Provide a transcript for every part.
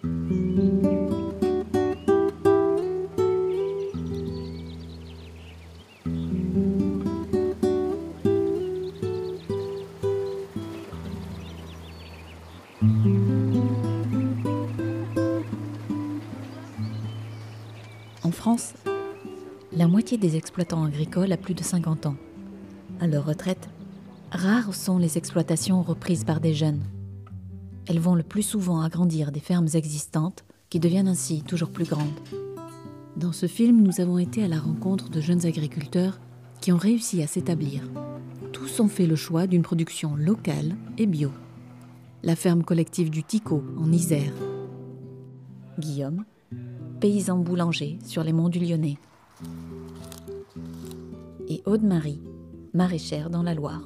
En France, la moitié des exploitants agricoles a plus de 50 ans. À leur retraite, rares sont les exploitations reprises par des jeunes. Elles vont le plus souvent agrandir des fermes existantes qui deviennent ainsi toujours plus grandes. Dans ce film, nous avons été à la rencontre de jeunes agriculteurs qui ont réussi à s'établir. Tous ont fait le choix d'une production locale et bio. La ferme collective du Ticot en Isère. Guillaume, paysan boulanger sur les monts du Lyonnais. Et Aude-Marie, maraîchère dans la Loire.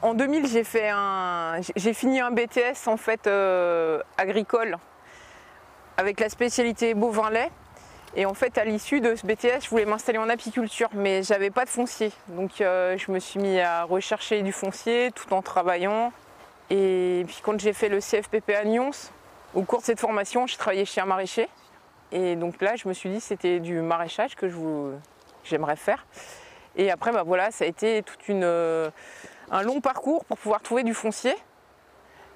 En 2000, j'ai fini un BTS en fait agricole avec la spécialité bovin-lait. Et en fait, à l'issue de ce BTS, je voulais m'installer en apiculture, mais j'avais pas de foncier. Donc je me suis mis à rechercher du foncier tout en travaillant. Et puis quand j'ai fait le CFPP à Nyons, au cours de cette formation, j'ai travaillé chez un maraîcher. Et donc là, je me suis dit que c'était du maraîchage que j'aimerais faire. Et après, bah voilà, ça a été un long parcours pour pouvoir trouver du foncier.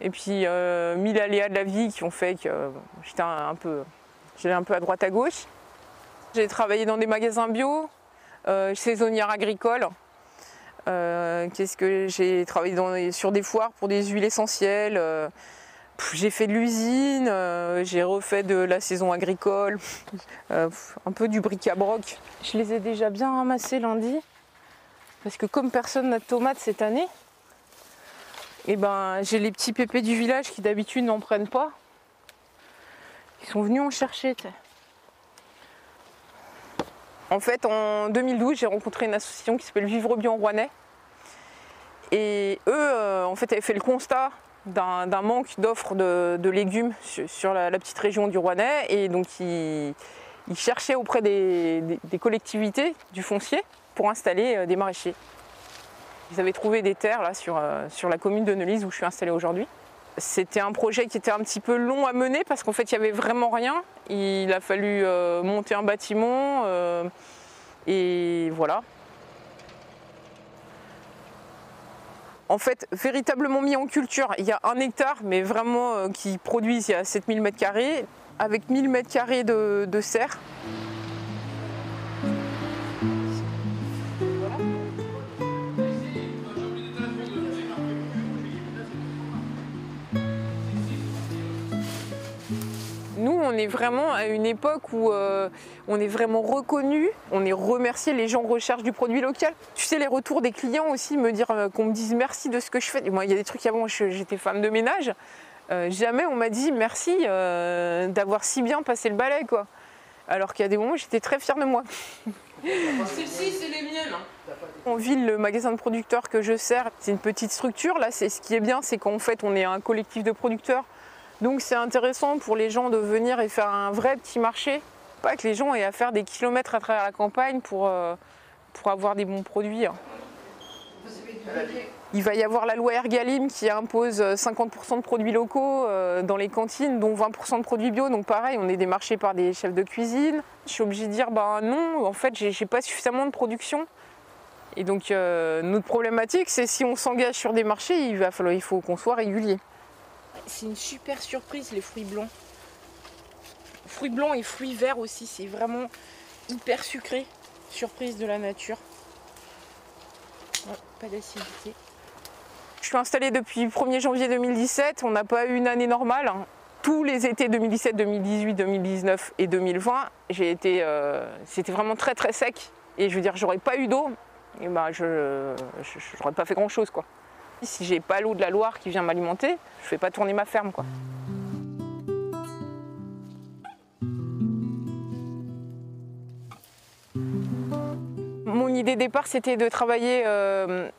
Et puis 1000 aléas de la vie qui ont fait que j'étais un peu à droite à gauche. J'ai travaillé dans des magasins bio, saisonnière agricole. J'ai travaillé sur des foires pour des huiles essentielles. J'ai fait de l'usine, j'ai refait de la saison agricole, un peu du bric-à-broc. Je les ai déjà bien ramassés lundi, parce que comme personne n'a de tomates cette année, et ben, j'ai les petits pépés du village qui d'habitude n'en prennent pas. Ils sont venus en chercher. En fait, en 2012, j'ai rencontré une association qui s'appelle Vivre Bio en Rouennais. Et eux, en fait, avaient fait le constat d'un manque d'offres de légumes sur la petite région du Rouennais. Et donc, ils cherchaient auprès des collectivités du foncier pour installer des maraîchers. Ils avaient trouvé des terres là, sur la commune de Neulise où je suis installée aujourd'hui. C'était un projet qui était un petit peu long à mener parce qu'en fait il n'y avait vraiment rien. Il a fallu monter un bâtiment et voilà. En fait, véritablement mis en culture, il y a 1 hectare, mais vraiment qui produit, il y a 7000 m², avec 1000 m² de serre. Nous, on est vraiment à une époque où on est vraiment reconnu, on est remercié, les gens recherchent du produit local. Tu sais, les retours des clients aussi, qu'on me dise merci de ce que je fais. Et moi, il y a des trucs avant, j'étais femme de ménage, jamais on m'a dit merci d'avoir si bien passé le balai, quoi. Alors qu'il y a des moments où j'étais très fière de moi. Celles-ci, c'est les miennes. En ville, le magasin de producteurs que je sers, c'est une petite structure. Là, ce qui est bien, c'est qu'en fait, on est un collectif de producteurs. Donc c'est intéressant pour les gens de venir et faire un vrai petit marché. Pas que les gens aient à faire des kilomètres à travers la campagne pour avoir des bons produits. Il va y avoir la loi Ergalim qui impose 50% de produits locaux dans les cantines, dont 20% de produits bio. Donc pareil, on est démarché par des chefs de cuisine. Je suis obligée de dire bah non, en fait j'ai pas suffisamment de production. Et donc notre problématique, c'est si on s'engage sur des marchés, il faut qu'on soit régulier. C'est une super surprise, les fruits blancs. Fruits blancs et fruits verts aussi, c'est vraiment hyper sucré. Surprise de la nature. Ouais, pas d'acidité. Je suis installée depuis le 1er janvier 2017, on n'a pas eu une année normale. Tous les étés 2017, 2018, 2019 et 2020, c'était vraiment très très sec. Et je veux dire, j'aurais pas eu d'eau, et ben j'aurais pas fait grand chose, quoi. Si j'ai pas l'eau de la Loire qui vient m'alimenter, je fais pas tourner ma ferme, quoi. Mon idée de départ, c'était de travailler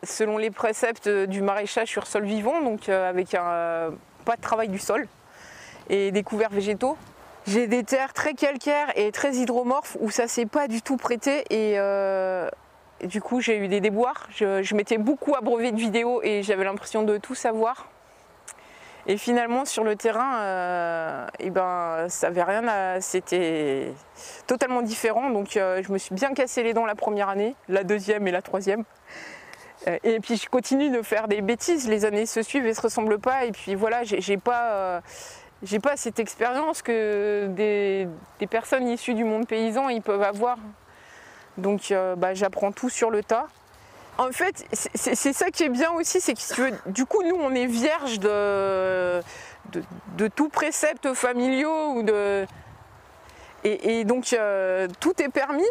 selon les préceptes du maraîchage sur sol vivant, donc avec pas de travail du sol et des couverts végétaux. J'ai des terres très calcaires et très hydromorphes où ça s'est pas du tout prêté et du coup j'ai eu des déboires. Je m'étais beaucoup abreuvée de vidéos et j'avais l'impression de tout savoir. Et finalement sur le terrain, ça avait rien c'était totalement différent. Donc je me suis bien cassé les dents la première année, la deuxième et la troisième. Et puis je continue de faire des bêtises, les années se suivent et se ressemblent pas. Et puis voilà, j'ai pas cette expérience que des personnes issues du monde paysan ils peuvent avoir. Donc j'apprends tout sur le tas. En fait, c'est ça qui est bien aussi, c'est que si tu veux, du coup nous on est vierge de tout préceptes familiaux et donc tout est permis,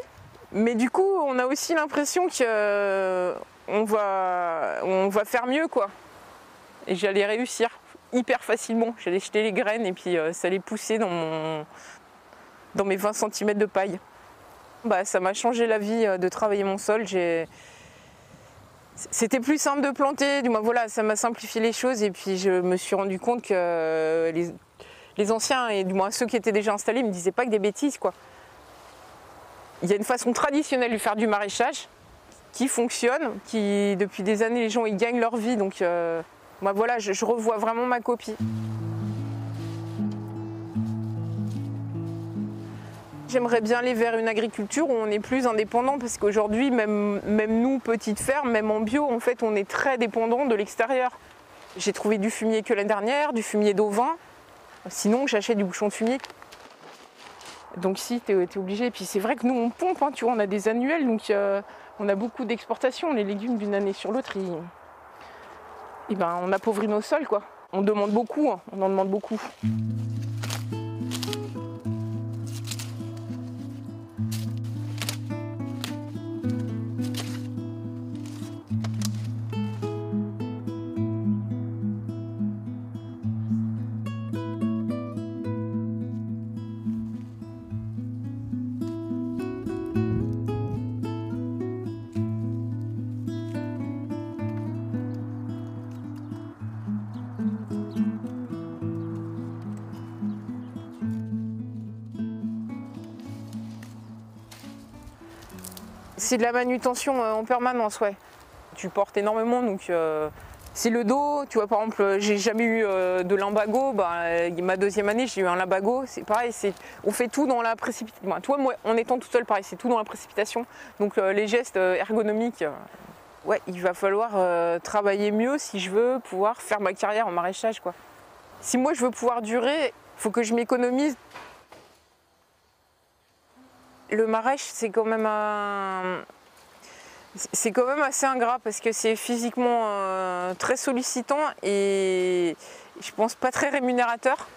mais du coup on a aussi l'impression que on va faire mieux quoi. Et j'allais réussir hyper facilement. J'allais jeter les graines et puis ça allait pousser dans mes 20 cm de paille. Ça m'a changé la vie de travailler mon sol. C'était plus simple de planter, du moins voilà, ça m'a simplifié les choses et puis je me suis rendu compte que les anciens et du moins ceux qui étaient déjà installés me disaient pas que des bêtises quoi. Il y a une façon traditionnelle de faire du maraîchage qui fonctionne, qui depuis des années les gens ils gagnent leur vie donc voilà, je revois vraiment ma copie. J'aimerais bien aller vers une agriculture où on est plus indépendant parce qu'aujourd'hui, même nous, petites fermes, même en bio, en fait, on est très dépendant de l'extérieur. J'ai trouvé du fumier que l'année dernière, du fumier d'ovin. Sinon, j'achète du bouchon de fumier. Donc si, t'es obligé. Et puis c'est vrai que nous, on pompe, hein, tu vois, on a des annuels, donc on a beaucoup d'exportations. Les légumes d'une année sur l'autre, on appauvrit nos sols, quoi. On demande beaucoup, hein, on en demande beaucoup. C'est de la manutention en permanence, ouais. Tu portes énormément, donc c'est le dos. Tu vois, par exemple, j'ai jamais eu de lumbago. Ma deuxième année, j'ai eu un lumbago. C'est pareil, on fait tout dans la précipitation. Toi, moi, en étant tout seul, pareil, c'est tout dans la précipitation. Donc les gestes ergonomiques, ouais, il va falloir travailler mieux si je veux pouvoir faire ma carrière en maraîchage, quoi. Si moi je veux pouvoir durer, il faut que je m'économise. Le maraîche, c'est quand même assez ingrat parce que c'est physiquement très sollicitant et je pense pas très rémunérateur.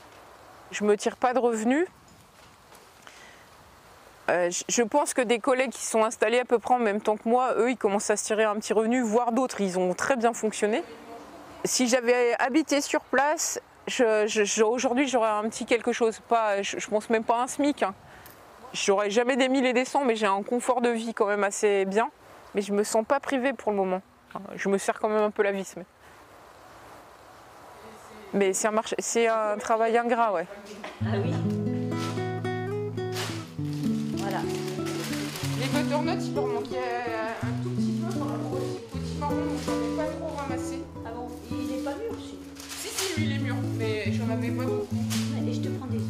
Je me tire pas de revenus. Je pense que des collègues qui sont installés à peu près en même temps que moi, eux, ils commencent à se tirer un petit revenu, voire d'autres, ils ont très bien fonctionné. Si j'avais habité sur place, aujourd'hui j'aurais un petit quelque chose. Je pense même pas un SMIC. Hein. J'aurais jamais des 1000 et des 100, mais j'ai un confort de vie quand même assez bien. Mais je me sens pas privée pour le moment. Je me serre quand même un peu la vis. Mais c'est un travail ingrat, ouais. Ah oui. Voilà. Les butternuts, il leur manquait un tout petit peu par rapport au petit marron, donc j'en ai pas trop ramassé. Ah bon, il est pas mûr, Si, lui il est mûr, mais j'en avais pas beaucoup. Et je te prends des œufs.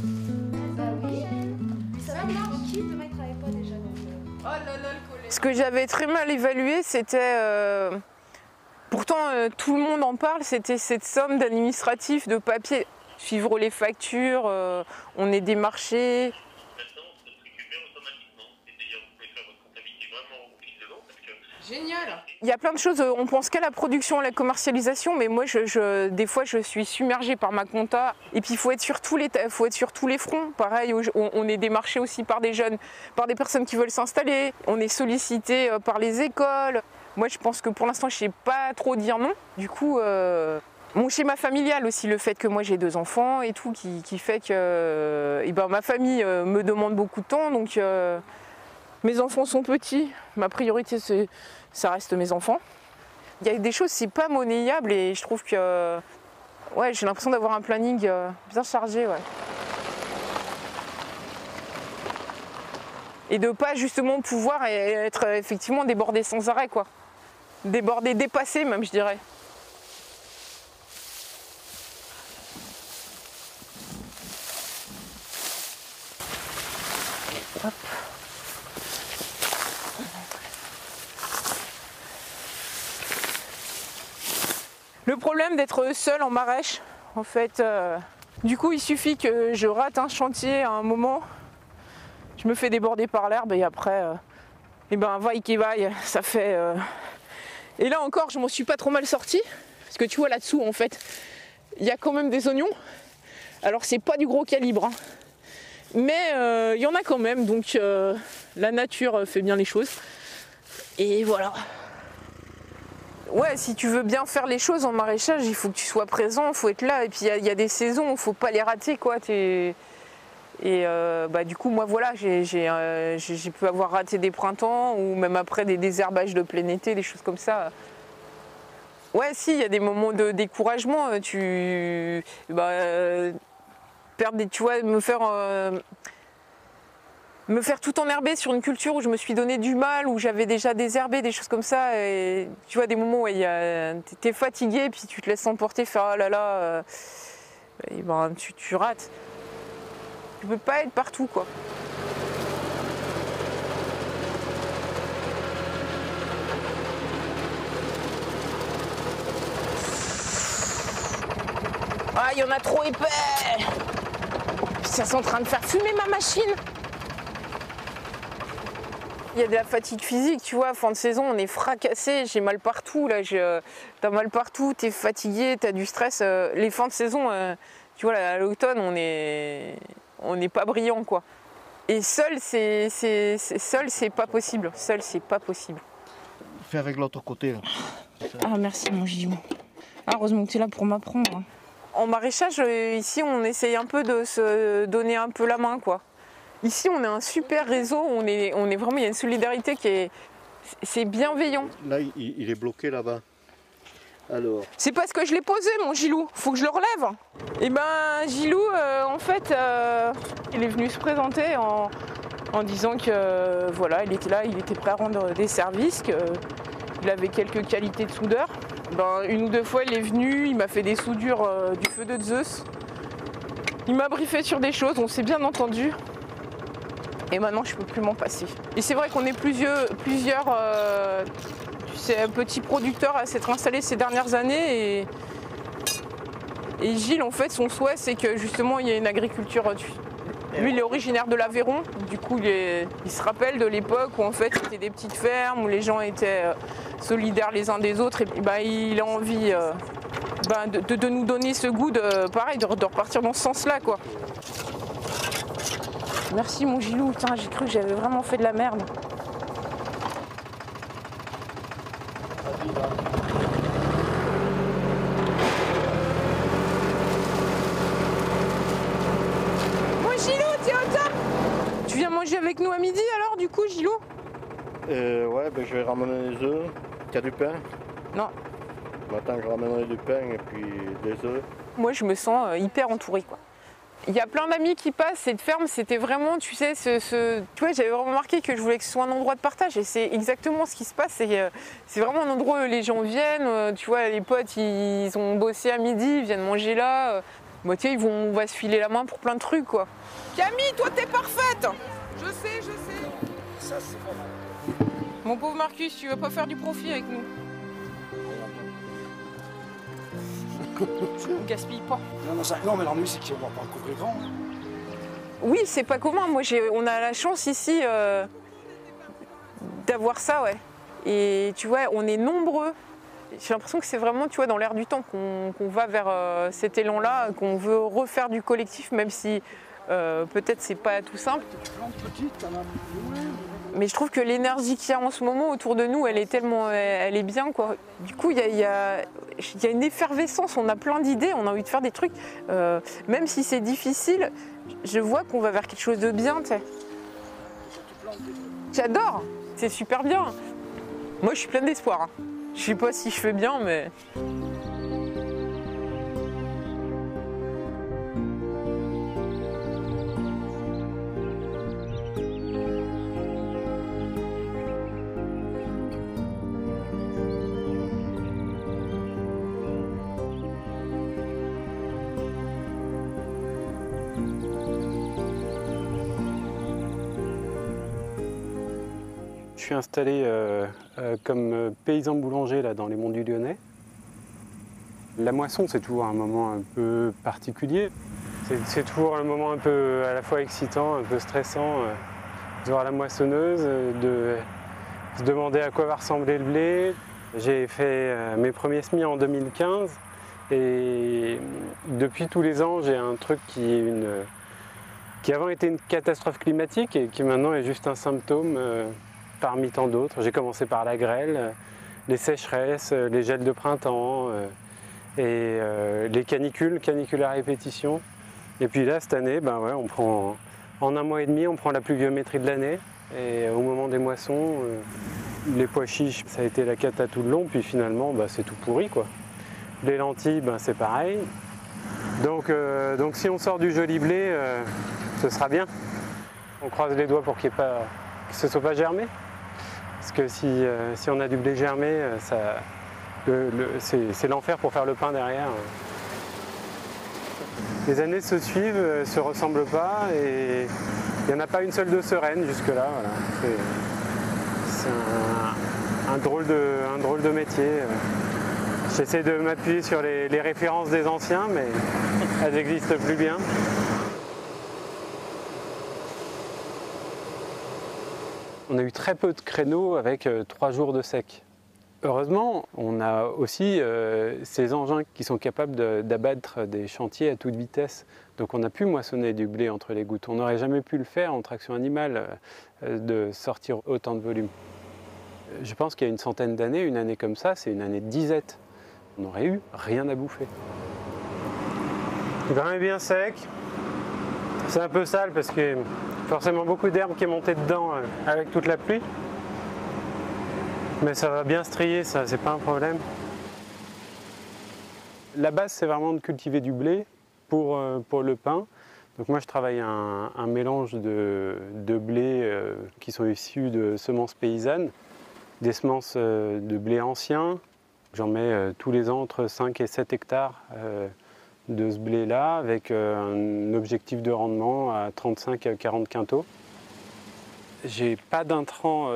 Bah oui. Ça va marche. Qui demain il travaille pas déjà donc. Oh là là, le collègue. Ce que j'avais très mal évalué, c'était. Pourtant, tout le monde en parle, c'était cette somme d'administratif, de papier. Suivre les factures, on est démarché. Génial. Il y a plein de choses, on pense qu'à la production, à la commercialisation, mais moi, des fois, je suis submergée par ma compta. Et puis, il faut être sur tous les fronts. Pareil, on est démarché aussi par des jeunes, par des personnes qui veulent s'installer. On est sollicité par les écoles. Moi, je pense que pour l'instant, je ne sais pas trop dire non. Du coup, mon schéma familial aussi, le fait que moi, j'ai 2 enfants et tout, qui fait que ma famille me demande beaucoup de temps. Donc, mes enfants sont petits. Ma priorité, ça reste mes enfants. Il y a des choses, c'est pas monnayable et je trouve que ouais, j'ai l'impression d'avoir un planning bien chargé. Ouais. Et de pas justement pouvoir être effectivement débordé sans arrêt, quoi. Débordé, dépassé même, je dirais. Hop. Le problème d'être seul en maraîche, en fait, du coup il suffit que je rate un chantier à un moment, je me fais déborder par l'herbe et après, et ben vaille qui vaille, ça fait... Et là encore, je m'en suis pas trop mal sortie, parce que tu vois là-dessous en fait, il y a quand même des oignons, alors c'est pas du gros calibre, hein. Mais il y en a quand même, donc la nature fait bien les choses, et voilà. Ouais, si tu veux bien faire les choses en maraîchage, il faut que tu sois présent, il faut être là. Et puis il y a des saisons, il ne faut pas les rater, quoi. Et du coup, moi, voilà, j'ai pu avoir raté des printemps ou même après des désherbages de plein été, des choses comme ça. Ouais, si, il y a des moments de découragement. Perdre tu vois, me faire tout enherber sur une culture où je me suis donné du mal, où j'avais déjà désherbé, des choses comme ça. Et tu vois, des moments où t'es fatigué, puis tu te laisses emporter, faire ah là là, et ben, tu rates. Tu peux pas être partout, quoi. Ah, il y en a trop épais! Ça c'est en train de faire fumer ma machine! Il y a de la fatigue physique, tu vois, fin de saison, on est fracassé, j'ai mal partout, là, t'as mal partout, t'es fatigué, t'as du stress. Les fins de saison, tu vois, à l'automne, on n'est pas brillant, quoi. Et seul, c'est pas possible. Seul, c'est pas possible. Fais avec l'autre côté, là. Ah, merci, mon Gilou. Ah, heureusement que tu es là pour m'apprendre. En maraîchage, ici, on essaye un peu de se donner un peu la main, quoi. Ici, on a un super réseau, on est vraiment, il y a une solidarité c'est bienveillant. Là, il est bloqué là-bas. Alors. C'est parce que je l'ai posé, mon Gilou, faut que je le relève. Et ben, Gilou, en fait, il est venu se présenter en disant que, voilà, il était là, il était prêt à rendre des services, qu'il avait quelques qualités de soudeur. Ben, une ou deux fois, il est venu, il m'a fait des soudures du feu de Zeus. Il m'a briefé sur des choses, on s'est bien entendu. Et maintenant, je ne peux plus m'en passer. Et c'est vrai qu'on est plusieurs petits producteurs à s'être installés ces dernières années. Et Gilles, en fait, son souhait, c'est que justement, il y ait une agriculture. Lui, il est originaire de l'Aveyron. Du coup, il se rappelle de l'époque où, en fait, c'était des petites fermes, où les gens étaient solidaires les uns des autres. Et ben, il a envie de nous donner ce goût de repartir dans ce sens-là, quoi. Merci mon Gilou, putain, j'ai cru que j'avais vraiment fait de la merde. Mon Gilou, t'es au top! Tu viens manger avec nous à midi alors, du coup, Gilou? Ouais, ben je vais ramener les œufs. T'as du pain? Non. Maintenant, je ramènerai du pain et puis des œufs. Moi, je me sens hyper entourée, quoi. Il y a plein d'amis qui passent, cette ferme, c'était vraiment, tu sais, tu vois, j'avais vraiment remarqué que je voulais que ce soit un endroit de partage et c'est exactement ce qui se passe. C'est vraiment un endroit où les gens viennent, tu vois, les potes, ils ont bossé à midi, ils viennent manger là. Bah, tu sais, on va se filer la main pour plein de trucs, quoi. Camille, toi, t'es parfaite! Je sais. Ça, c'est pas mal. Mon pauvre Marcus, tu veux pas faire du profit avec nous? On gaspille pas. Non, mais l'ennui, c'est qu'il va pas couvrir grand. Oui, c'est pas commun. Moi, on a la chance ici d'avoir ça, ouais. Et tu vois, on est nombreux. J'ai l'impression que c'est vraiment, tu vois, dans l'air du temps qu'on va vers cet élan-là, qu'on veut refaire du collectif, même si peut-être c'est pas tout simple. Mais je trouve que l'énergie qu'il y a en ce moment autour de nous, elle est bien, quoi. Du coup, il y a une effervescence, on a plein d'idées, on a envie de faire des trucs. Même si c'est difficile, je vois qu'on va vers quelque chose de bien, tu sais. J'adore, c'est super bien. Moi, je suis pleine d'espoir. Hein. Je sais pas si je fais bien, mais... je suis installé comme paysan boulanger là, dans les monts du Lyonnais. La moisson, c'est toujours un moment un peu particulier. C'est toujours un moment un peu à la fois excitant, un peu stressant de voir la moissonneuse, de se demander à quoi va ressembler le blé. J'ai fait mes premiers semis en 2015 et depuis tous les ans, j'ai un truc qui avant était une catastrophe climatique et qui maintenant est juste un symptôme parmi tant d'autres. J'ai commencé par la grêle, les sécheresses, les gels de printemps et les canicules à répétition. Et puis là, cette année, ben ouais, en un mois et demi, on prend la pluviométrie de l'année. Et au moment des moissons, les pois chiches, ça a été la cata tout le long. Puis finalement, ben, c'est tout pourri, quoi. Les lentilles, ben, c'est pareil. Donc si on sort du joli blé, ce sera bien. On croise les doigts pour que ce ne soit pas germé. Parce que si on a du blé germé, c'est l'enfer pour faire le pain derrière. Les années se suivent, ne se ressemblent pas et il n'y en a pas une seule de sereine jusque-là. Voilà. C'est un drôle de métier. J'essaie de m'appuyer sur les références des anciens, mais elles n'existent plus bien. On a eu très peu de créneaux avec 3 jours de sec. Heureusement, on a aussi ces engins qui sont capables d'abattre des chantiers à toute vitesse. Donc on a pu moissonner du blé entre les gouttes. On n'aurait jamais pu le faire en traction animale, de sortir autant de volume. Je pense qu'il y a une centaine d'années, une année comme ça, c'est une année de disette. On n'aurait eu rien à bouffer. Le grain est bien sec. C'est un peu sale parce que forcément beaucoup d'herbe qui est montée dedans avec toute la pluie. Mais ça va bien strier, ça, c'est pas un problème. La base, c'est vraiment de cultiver du blé pour le pain. Donc moi, je travaille un mélange de blé qui sont issus de semences paysannes, des semences de blé ancien. J'en mets tous les ans entre 5 et 7 hectares de ce blé-là, avec un objectif de rendement à 35 à 40 quintaux. J'ai pas d'intrants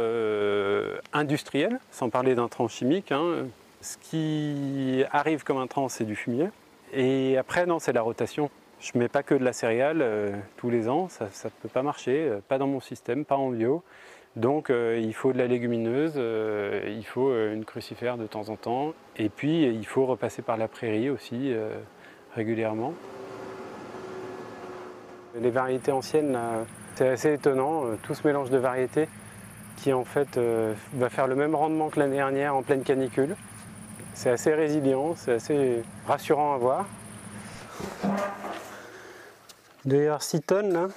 industriels, sans parler d'intrants chimiques. Hein. Ce qui arrive comme intrant, c'est du fumier. Et après, non, c'est la rotation. Je mets pas que de la céréale tous les ans, ça ne peut pas marcher, pas dans mon système, pas en bio. Donc il faut de la légumineuse, il faut une crucifère de temps en temps. Et puis il faut repasser par la prairie aussi régulièrement. Les variétés anciennes, là, c'est assez étonnant, tout ce mélange de variétés qui en fait va faire le même rendement que l'année dernière en pleine canicule. C'est assez résilient, c'est assez rassurant à voir. Il doit y avoir 6 tonnes là.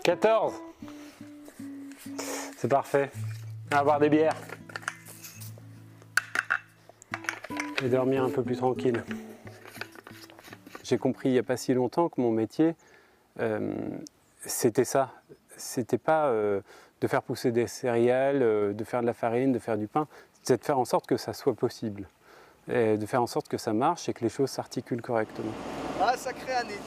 « 14 ! C'est parfait. On va boire des bières. Et dormir un peu plus tranquille. J'ai compris il n'y a pas si longtemps que mon métier, c'était ça. C'était pas de faire pousser des céréales, de faire de la farine, de faire du pain. C'était de faire en sorte que ça soit possible. Et de faire en sorte que ça marche et que les choses s'articulent correctement. Ah, sacré année.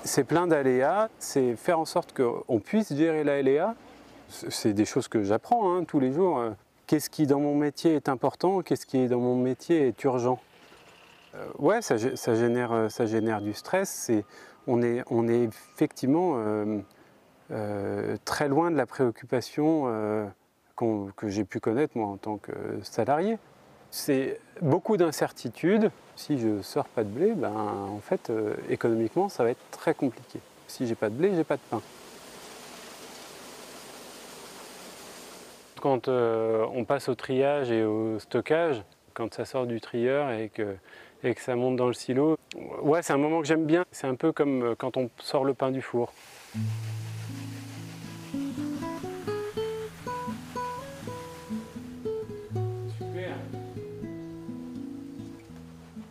C'est plein d'aléas, c'est faire en sorte qu'on puisse gérer l'aléa. C'est des choses que j'apprends hein, tous les jours. Qu'est-ce qui dans mon métier est important, qu'est-ce qui dans mon métier est urgent. Ouais, ça génère du stress. On est effectivement très loin de la préoccupation que j'ai pu connaître moi en tant que salarié. C'est beaucoup d'incertitudes. Si je ne sors pas de blé, ben, en fait, économiquement, ça va être très compliqué. Si j'ai pas de blé, j'ai pas de pain. Quand on passe au triage et au stockage, quand ça sort du trieur et que ça monte dans le silo, ouais, c'est un moment que j'aime bien. C'est un peu comme quand on sort le pain du four.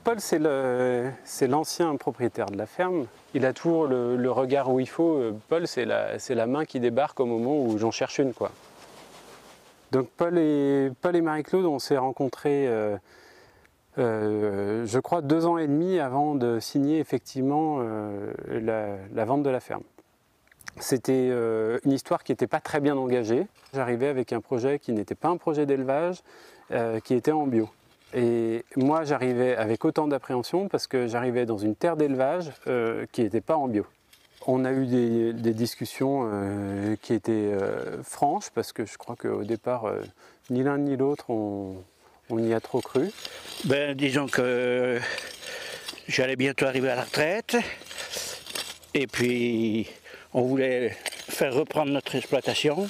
Paul, c'est l'ancien propriétaire de la ferme. Il a toujours le regard où il faut. Paul, c'est la main qui débarque au moment où j'en cherche une, quoi. Donc Paul et Marie-Claude, on s'est rencontrés, je crois, 2 ans et demi avant de signer effectivement la vente de la ferme. C'était une histoire qui n'était pas très bien engagée. J'arrivais avec un projet qui n'était pas un projet d'élevage, qui était en bio. Et moi, j'arrivais avec autant d'appréhension parce que j'arrivais dans une terre d'élevage qui n'était pas en bio. On a eu des discussions qui étaient franches parce que je crois qu'au départ, ni l'un ni l'autre, on y a trop cru. Ben, disons que j'allais bientôt arriver à la retraite et puis on voulait faire reprendre notre exploitation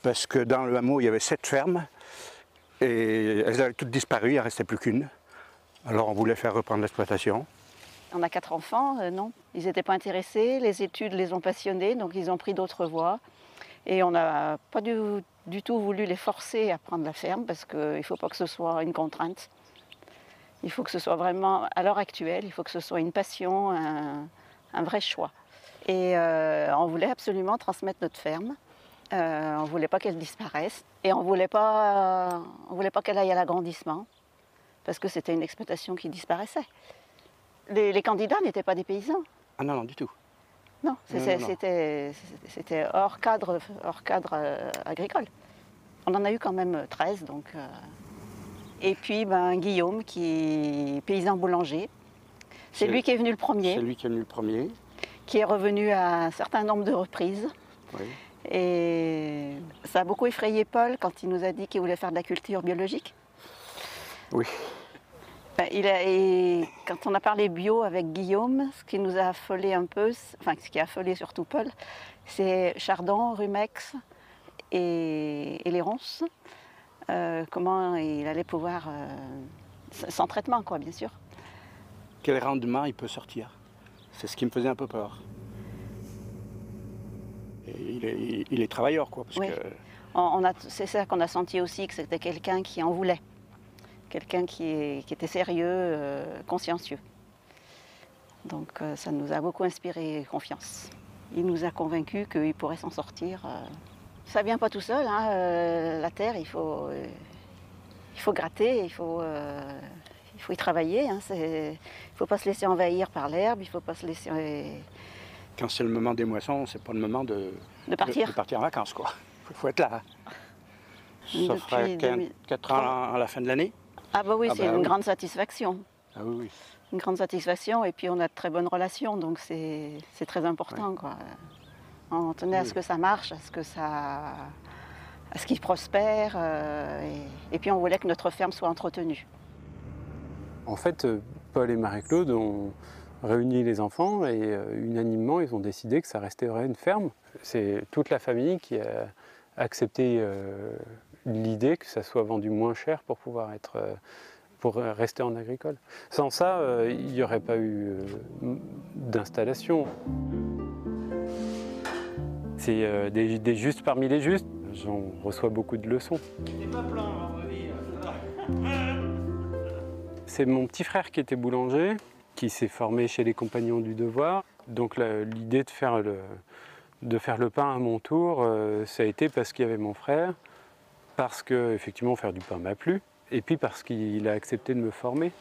parce que dans le hameau, il y avait 7 fermes et elles avaient toutes disparu, il n'en restait plus qu'une. Alors on voulait faire reprendre l'exploitation. On a 4 enfants, non. Ils n'étaient pas intéressés, les études les ont passionnés, donc ils ont pris d'autres voies. Et on n'a pas du tout voulu les forcer à prendre la ferme parce qu'il ne faut pas que ce soit une contrainte. Il faut que ce soit vraiment, à l'heure actuelle, il faut que ce soit une passion, un vrai choix. Et on voulait absolument transmettre notre ferme. On ne voulait pas qu'elle disparaisse. Et on ne voulait pas qu'elle aille à l'agrandissement parce que c'était une exploitation qui disparaissait. Les candidats n'étaient pas des paysans. Ah non, non, du tout. Non, c'était hors cadre agricole. On en a eu quand même 13, donc. Et puis Guillaume, qui est paysan boulanger. C'est lui qui est venu le premier. C'est lui qui est venu le premier. Qui est revenu à un certain nombre de reprises. Oui. Et ça a beaucoup effrayé Paul quand il nous a dit qu'il voulait faire de la culture biologique. Oui. Et quand on a parlé bio avec Guillaume, ce qui nous a affolé un peu, enfin ce qui a affolé surtout Paul, c'est chardon, rumex et les ronces. Comment il allait pouvoir, sans traitement quoi, bien sûr. Quel rendement il peut sortir? C'est ce qui me faisait un peu peur. Et il est travailleur quoi. Parce oui. C'est ça qu'on a senti aussi, que c'était quelqu'un qui en voulait. Quelqu'un qui était sérieux, consciencieux. Donc ça nous a beaucoup inspiré confiance. Il nous a convaincus qu'il pourrait s'en sortir. Ça ne vient pas tout seul, hein. La terre, il faut gratter, il faut y travailler. Hein. Il ne faut pas se laisser envahir par l'herbe, il ne faut pas se laisser... Quand c'est le moment des moissons, c'est pas le moment de partir en vacances, quoi. Il faut être là. Ça fera 4 ans à la fin de l'année. Ah bah oui, c'est une grande satisfaction. Ah oui, oui. Une grande satisfaction et puis on a de très bonnes relations, donc c'est très important. Ouais. Quoi. On tenait à ce que ça marche, à ce qu'il prospère et puis on voulait que notre ferme soit entretenue. En fait, Paul et Marie-Claude ont réuni les enfants et unanimement ils ont décidé que ça resterait une ferme. C'est toute la famille qui a accepté l'idée que ça soit vendu moins cher pour pouvoir pour rester en agricole. Sans ça, il n'y aurait pas eu d'installation. C'est des justes parmi les justes. J'en reçois beaucoup de leçons. C'est mon petit frère qui était boulanger, qui s'est formé chez les Compagnons du Devoir. Donc l'idée de faire le pain à mon tour, ça a été parce qu'il y avait mon frère, parce que effectivement faire du pain m'a plu, et puis parce qu'il a accepté de me former.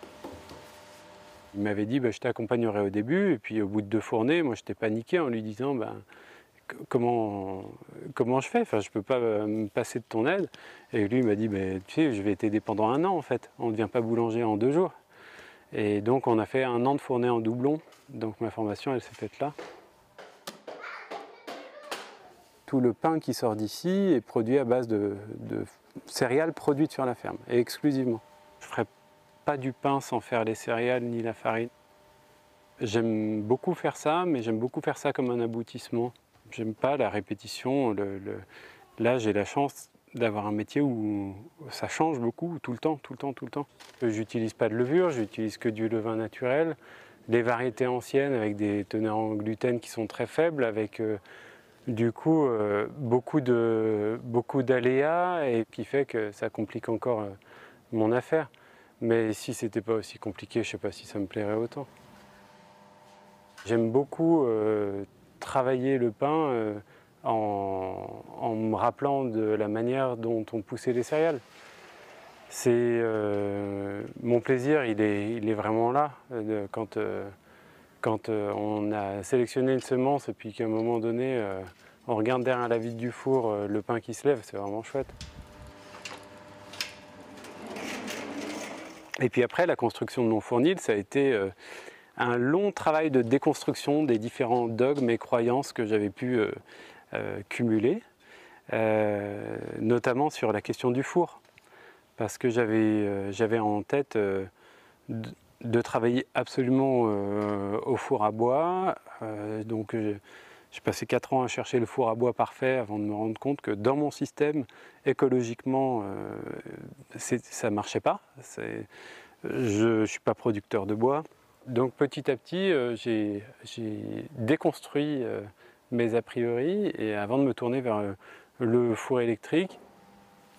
Il m'avait dit je t'accompagnerai au début, et puis au bout de 2 fournées, moi j'étais paniqué en lui disant comment je fais, enfin, je ne peux pas me passer de ton aide. Et lui il m'a dit tu sais, je vais t'aider pendant 1 an en fait, on ne devient pas boulanger en 2 jours. Et donc on a fait 1 an de fournée en doublon, donc ma formation elle s'est faite là. Tout le pain qui sort d'ici est produit à base de céréales produites sur la ferme, et exclusivement. Je ne ferai pas du pain sans faire les céréales ni la farine. J'aime beaucoup faire ça, mais j'aime beaucoup faire ça comme un aboutissement. J'aime pas la répétition. Là, j'ai la chance d'avoir un métier où ça change beaucoup, tout le temps. J'utilise pas de levure, j'utilise que du levain naturel. Les variétés anciennes avec des teneurs en gluten qui sont très faibles, avec... Du coup, beaucoup d'aléas et qui fait que ça complique encore mon affaire. Mais si c'était pas aussi compliqué, je sais pas si ça me plairait autant. J'aime beaucoup travailler le pain en me rappelant de la manière dont on poussait les céréales. Mon plaisir, il est vraiment là. Quand on a sélectionné une semence et puis qu'à un moment donné, on regarde derrière la vitre du four le pain qui se lève, c'est vraiment chouette. Et puis après, la construction de mon fournil, ça a été un long travail de déconstruction des différents dogmes et croyances que j'avais pu cumuler, notamment sur la question du four. Parce que j'avais en tête de travailler absolument au four à bois. Donc j'ai passé 4 ans à chercher le four à bois parfait avant de me rendre compte que dans mon système, écologiquement, ça ne marchait pas. Je ne suis pas producteur de bois. Donc petit à petit, j'ai déconstruit mes a priori et avant de me tourner vers le four électrique,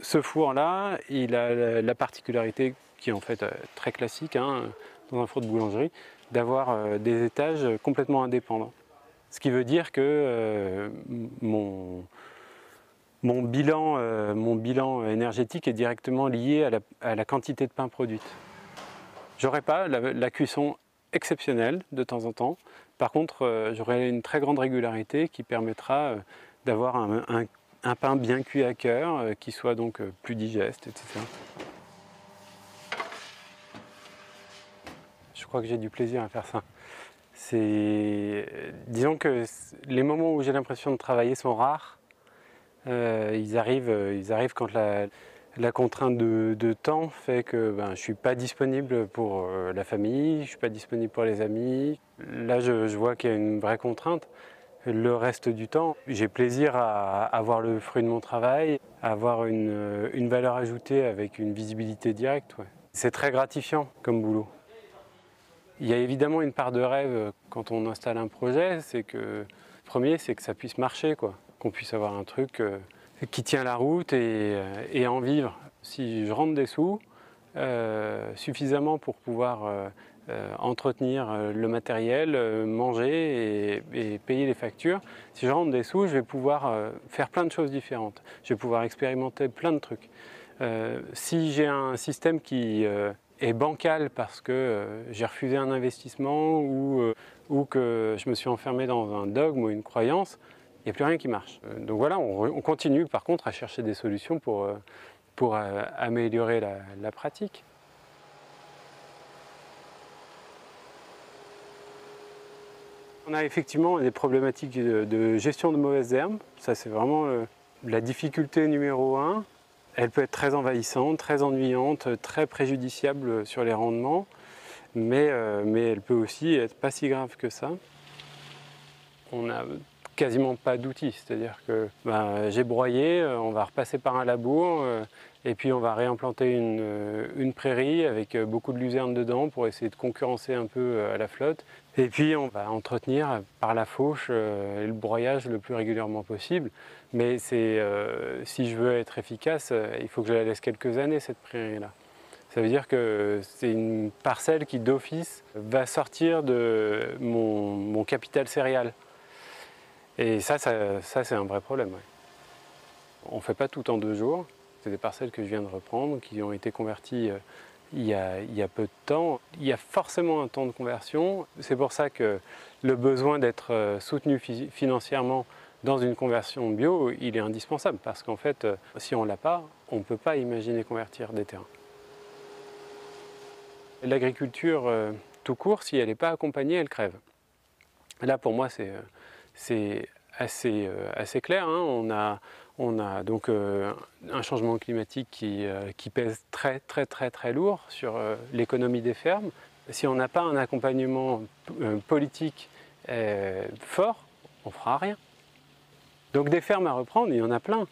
ce four-là, il a la particularité qui est en fait très classique dans un four de boulangerie, d'avoir des étages complètement indépendants. Ce qui veut dire que mon bilan énergétique est directement lié à la quantité de pain produite. J'aurais pas la cuisson exceptionnelle de temps en temps. Par contre, j'aurai une très grande régularité qui permettra d'avoir un pain bien cuit à cœur, qui soit donc plus digeste, etc. Je crois que j'ai du plaisir à faire ça. Disons que les moments où j'ai l'impression de travailler sont rares. Ils arrivent quand la contrainte de temps fait que je ne suis pas disponible pour la famille, je ne suis pas disponible pour les amis. Là, je vois qu'il y a une vraie contrainte. Le reste du temps, j'ai plaisir à avoir le fruit de mon travail, à avoir une valeur ajoutée avec une visibilité directe. Ouais. C'est très gratifiant comme boulot. Il y a évidemment une part de rêve quand on installe un projet, c'est que le premier, c'est que ça puisse marcher, qu'on puisse avoir un truc qui tient la route et en vivre. Si je rentre des sous, suffisamment pour pouvoir entretenir le matériel, manger et payer les factures. Si je rentre des sous, je vais pouvoir faire plein de choses différentes. Je vais pouvoir expérimenter plein de trucs. Si j'ai un système qui est bancal parce que j'ai refusé un investissement ou que je me suis enfermé dans un dogme ou une croyance, il n'y a plus rien qui marche. Donc voilà, on continue par contre à chercher des solutions pour améliorer la pratique. On a effectivement des problématiques de gestion de mauvaises herbes. Ça, c'est vraiment la difficulté numéro 1. Elle peut être très envahissante, très ennuyante, très préjudiciable sur les rendements, mais elle peut aussi être pas si grave que ça. On n'a quasiment pas d'outils, c'est-à-dire que j'ai broyé, on va repasser par un labour, et puis on va réimplanter une prairie avec beaucoup de luzerne dedans pour essayer de concurrencer un peu à la flotte. Et puis on va entretenir par la fauche et le broyage le plus régulièrement possible. Mais si je veux être efficace, il faut que je la laisse quelques années, cette prairie-là. Ça veut dire que c'est une parcelle qui d'office va sortir de mon capital céréal. Et ça c'est un vrai problème. Ouais. On ne fait pas tout en 2 jours. C'est des parcelles que je viens de reprendre, qui ont été converties il y a peu de temps. Il y a forcément un temps de conversion. C'est pour ça que le besoin d'être soutenu financièrement dans une conversion bio, il est indispensable. Parce qu'en fait, si on ne l'a pas, on ne peut pas imaginer convertir des terrains. L'agriculture tout court, si elle n'est pas accompagnée, elle crève. Là, pour moi, c'est assez clair. Hein. On a donc un changement climatique qui pèse très lourd sur l'économie des fermes. Si on n'a pas un accompagnement politique fort, on ne fera rien. Donc des fermes à reprendre, il y en a plein.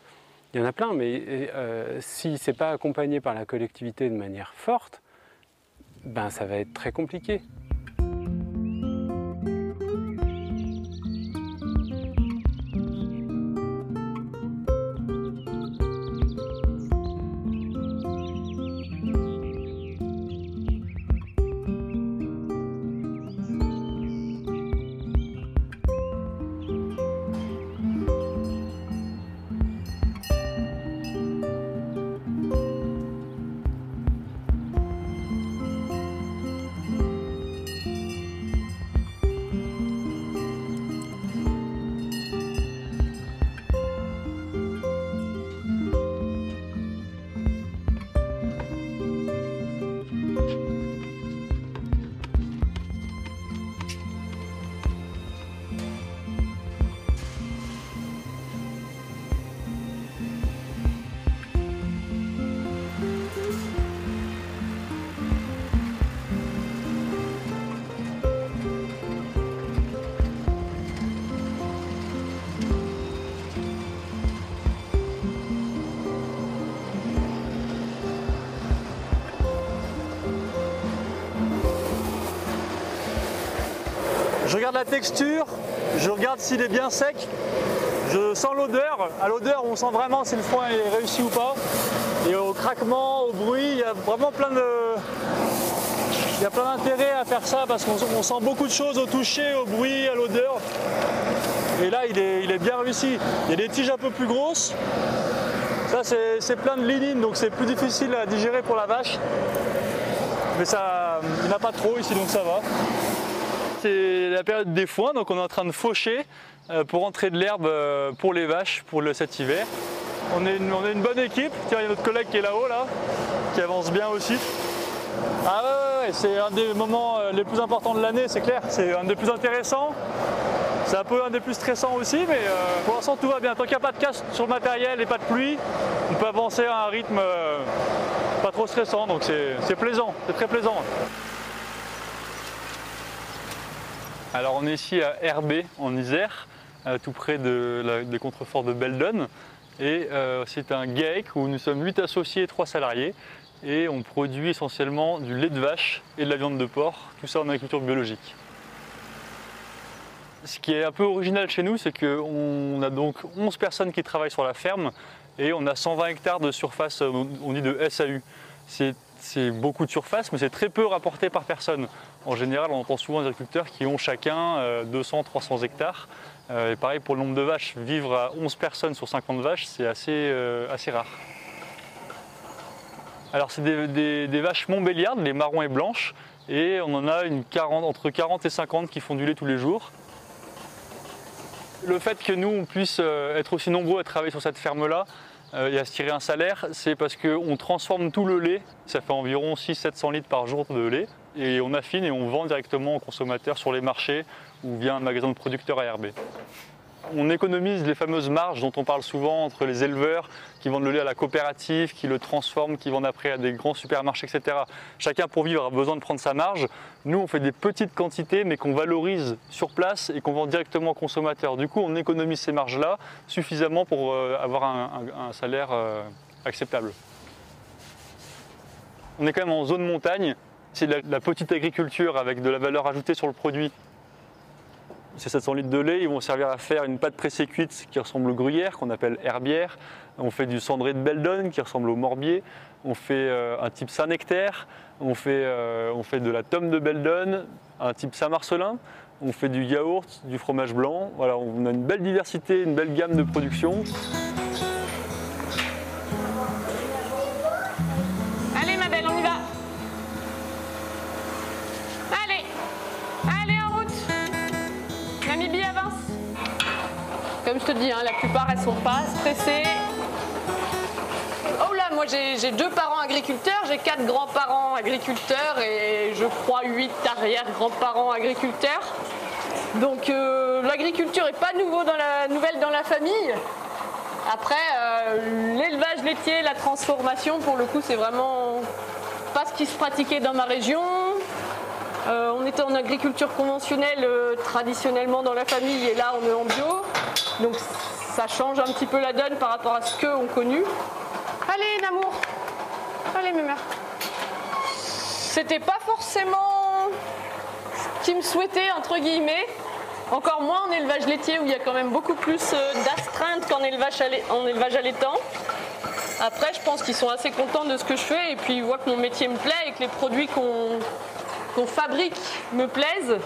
Il y en a plein, mais si ce n'est pas accompagné par la collectivité de manière forte, ça va être très compliqué. Je regarde la texture, je regarde s'il est bien sec, je sens l'odeur. À l'odeur, on sent vraiment si le foin est réussi ou pas. Et au craquement, au bruit, il y a vraiment plein d'intérêt à faire ça parce qu'on sent beaucoup de choses au toucher, au bruit, à l'odeur. Et là, il est bien réussi. Il y a des tiges un peu plus grosses. Ça, c'est plein de lignine, donc c'est plus difficile à digérer pour la vache. Mais ça, il n'y en a pas trop ici, donc ça va. C'est la période des foins, donc on est en train de faucher pour entrer de l'herbe pour les vaches pour cet hiver. On est une bonne équipe. Tiens, il y a notre collègue qui est là-haut, là, qui avance bien aussi. Ah ouais, c'est un des moments les plus importants de l'année, c'est clair. C'est un des plus intéressants. C'est un peu un des plus stressants aussi, mais pour l'instant tout va bien. Tant qu'il n'y a pas de casse sur le matériel et pas de pluie, on peut avancer à un rythme pas trop stressant, donc c'est plaisant, c'est très plaisant. Alors on est ici à Herbé en Isère, tout près des contreforts de Beldon. Et c'est un GAEC où nous sommes 8 associés et 3 salariés. Et on produit essentiellement du lait de vache et de la viande de porc, tout ça en agriculture biologique. Ce qui est un peu original chez nous, c'est qu'on a donc 11 personnes qui travaillent sur la ferme et on a 120 hectares de surface, on dit de SAU. C'est beaucoup de surface, mais c'est très peu rapporté par personne. En général, on entend souvent des agriculteurs qui ont chacun 200-300 hectares. Et pareil pour le nombre de vaches, vivre à 11 personnes sur 50 vaches, c'est assez rare. Alors c'est des vaches montbéliardes, les marrons et blanches, et on en a entre 40 et 50 qui font du lait tous les jours. Le fait que nous, on puisse être aussi nombreux à travailler sur cette ferme-là et à se tirer un salaire, c'est parce qu'on transforme tout le lait, ça fait environ 600-700 litres par jour de lait, et on affine et on vend directement aux consommateurs sur les marchés ou via un magasin de producteurs à Herbé. On économise les fameuses marges dont on parle souvent entre les éleveurs qui vendent le lait à la coopérative, qui le transforment, qui vendent après à des grands supermarchés, etc. Chacun pour vivre a besoin de prendre sa marge. Nous, on fait des petites quantités mais qu'on valorise sur place et qu'on vend directement aux consommateurs. Du coup, on économise ces marges-là suffisamment pour avoir un salaire acceptable. On est quand même en zone montagne. C'est de la petite agriculture avec de la valeur ajoutée sur le produit. Ces 700 litres de lait, ils vont servir à faire une pâte pressée cuite qui ressemble au gruyère, qu'on appelle herbière. On fait du cendré de Beldon qui ressemble au morbier. On fait un type Saint-Nectaire. On fait de la tome de Beldon, un type Saint-Marcelin. On fait du yaourt, du fromage blanc. Voilà, on a une belle diversité, une belle gamme de production. Allez ma belle, on y va. Allez en route. Namibie avance. Comme je te dis, hein, la plupart elles sont pas stressées. Oh là, moi j'ai 2 parents agriculteurs, j'ai 4 grands-parents agriculteurs et je crois 8 arrière-grands-parents agriculteurs. Donc l'agriculture n'est pas nouvelle dans la famille. Après, l'élevage laitier, la transformation, pour le coup, c'est vraiment pas ce qui se pratiquait dans ma région. On était en agriculture conventionnelle traditionnellement dans la famille et là on est en bio. Donc ça change un petit peu la donne par rapport à ce qu'ont connu. Allez Namour, allez mes mères. C'était pas forcément ce qu'ils me souhaitaient entre guillemets. Encore moins en élevage laitier où il y a quand même beaucoup plus d'astreintes qu'en élevage allaitant. Après je pense qu'ils sont assez contents de ce que je fais et puis ils voient que mon métier me plaît et que les produits qu'on fabrique me plaisent.